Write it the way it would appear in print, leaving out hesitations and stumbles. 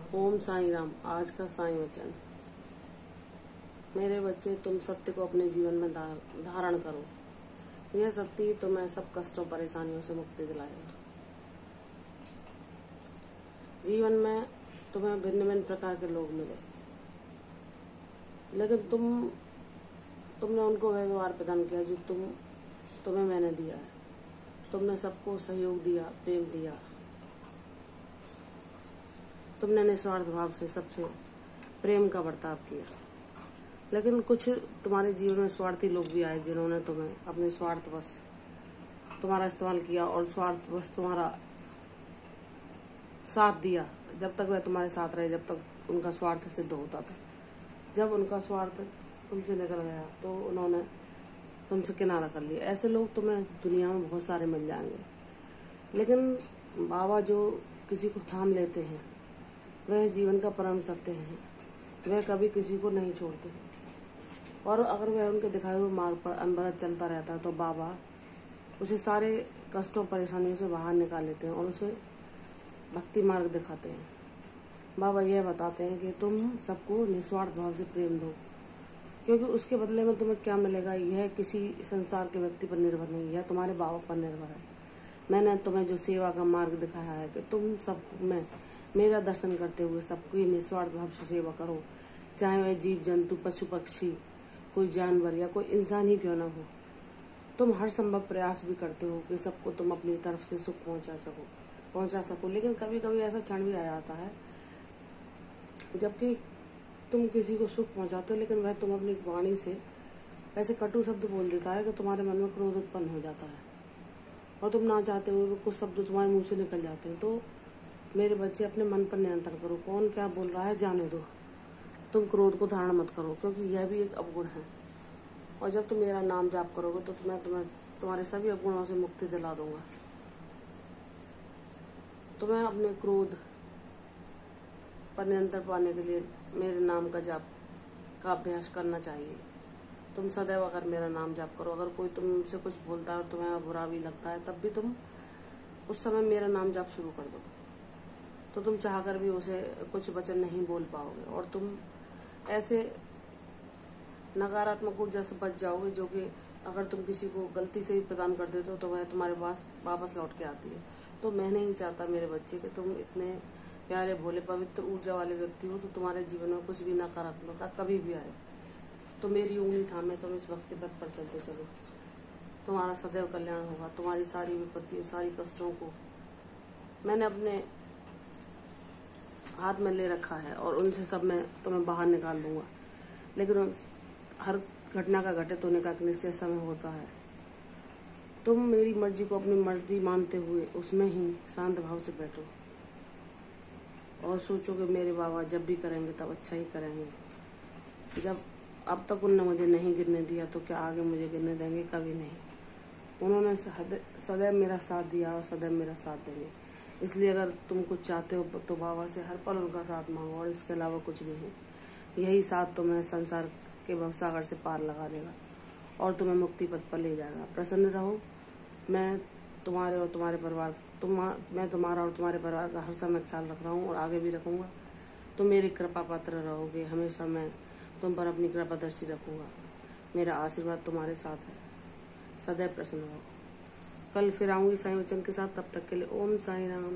ओम साईं राम। आज का साईं वचन। मेरे बच्चे, तुम सत्य को अपने जीवन में धारण करो। यह सत्य ही तुम्हें सब कष्टों परेशानियों से मुक्ति दिलाएगा। जीवन में तुम्हें भिन्न भिन्न प्रकार के लोग मिले, लेकिन तुमने उनको वह व्यवहार प्रदान किया जो तुम्हें मैंने दिया है। तुमने सबको सहयोग दिया, प्रेम दिया। तुमने निस्वार्थ भाव से सबसे प्रेम का बर्ताव किया। लेकिन कुछ तुम्हारे जीवन में स्वार्थी लोग भी आए, जिन्होंने तुम्हें अपने स्वार्थवश तुम्हारा इस्तेमाल किया और स्वार्थवश तुम्हारा साथ दिया। जब तक वह तुम्हारे साथ रहे, जब तक उनका स्वार्थ सिद्ध होता था। जब उनका स्वार्थ तुमसे निकल गया तो उन्होंने तुमसे किनारा कर लिया। ऐसे लोग तुम्हें दुनिया में बहुत सारे मिल जाएंगे, लेकिन बाबा जो किसी को थाम लेते हैं वह जीवन का परम सत्य है। वह कभी किसी को नहीं छोड़ते, और अगर वह उनके दिखाए हुए मार्ग पर अनवरत चलता रहता है तो बाबा उसे सारे कष्टों परेशानियों से बाहर निकाल लेते हैं और उसे भक्ति मार्ग दिखाते हैं। बाबा यह बताते हैं कि तुम सबको निस्वार्थ भाव से प्रेम दो, क्योंकि उसके बदले में तुम्हें क्या मिलेगा यह किसी संसार के व्यक्ति पर निर्भर नहीं, यह तुम्हारे बाबा पर निर्भर है। मैंने तुम्हें जो सेवा का मार्ग दिखाया है कि तुम सब में मेरा दर्शन करते हुए सबकी निस्वार्थ भाव से सेवा करो, चाहे वह जीव जंतु, पशु पक्षी, कोई जानवर या कोई इंसान ही क्यों ना हो। तुम हर संभव प्रयास भी करते हो कि सबको तुम अपनी तरफ से सुख पहुंचा सको। लेकिन कभी कभी ऐसा क्षण भी आ जाता है जबकि तुम किसी को सुख पहुंचाते हो, लेकिन वह तुम अपनी वाणी से ऐसे कटु शब्द बोल देता है कि तुम्हारे मन में क्रोध उत्पन्न हो जाता है और तुम ना चाहते हुए कुछ शब्द तुम्हारे मुंह से निकल जाते हैं। तो मेरे बच्चे, अपने मन पर नियंत्रण करो। कौन क्या बोल रहा है जाने दो। तुम क्रोध को धारण मत करो, क्योंकि यह भी एक अवगुण है। और जब तुम मेरा नाम जाप करोगे तो तुम्हारे सभी अवगुणों से मुक्ति दिला दूंगा। तुम्हें अपने क्रोध पर नियंत्रण पाने के लिए मेरे नाम का जाप का अभ्यास करना चाहिए। तुम सदैव अगर मेरा नाम जाप करो, अगर कोई तुमसे कुछ बोलता है और तुम्हें बुरा भी लगता है, तब भी तुम उस समय मेरा नाम जाप शुरू कर दो, तो तुम चाहकर भी उसे कुछ वचन नहीं बोल पाओगे और तुम ऐसे नकारात्मक ऊर्जा से बच जाओगे, जो कि अगर तुम किसी को गलती से भी प्रदान कर देते हो तो वह तुम्हारे पास वापस लौट के आती है। तो मैं नहीं चाहता मेरे बच्चे कि तुम इतने प्यारे, भोले, पवित्र ऊर्जा वाले व्यक्ति हो तो तुम्हारे जीवन में कुछ भी नकारात्मकता कभी भी आए तो मेरी उंगली थामे तुम इस भक्ति पथ पर चलते चलो। तुम्हारा सदैव कल्याण होगा। तुम्हारी सारी विपत्तियों, सारी कष्टों को मैंने अपने हाथ में ले रखा है और उनसे सब मैं तुम्हें बाहर निकाल दूंगा। लेकिन हर घटना का घटित होने का एक निश्चित समय होता है। तुम मेरी मर्जी को अपनी मर्जी मानते हुए उसमें ही शांत भाव से बैठो और सोचो कि मेरे बाबा जब भी करेंगे तब अच्छा ही करेंगे। जब अब तक उन्होंने मुझे नहीं गिरने दिया तो क्या आगे मुझे गिरने देंगे? कभी नहीं। उन्होंने सदैव मेरा साथ दिया और सदैव मेरा साथ देंगे। इसलिए अगर तुम कुछ चाहते हो तो बाबा से हर पल उनका साथ मांगो, और इसके अलावा कुछ भी नहीं। यही साथ तुम्हें संसार के भवसागर से पार लगा देगा और तुम्हें मुक्ति पथ पर ले जाएगा। प्रसन्न रहो। मैं तुम्हारे और तुम्हारे परिवार मैं तुम्हारा और तुम्हारे परिवार का हर समय ख्याल रख रहा हूँ और आगे भी रखूँगा। तुम मेरी कृपा पात्र रहोगे। हमेशा मैं तुम पर अपनी कृपा दृष्टि रखूँगा। मेरा आशीर्वाद तुम्हारे साथ है। सदैव प्रसन्न रहो। कल फिर आऊँगी साईं वचन के साथ। तब तक के लिए ओम साईं राम।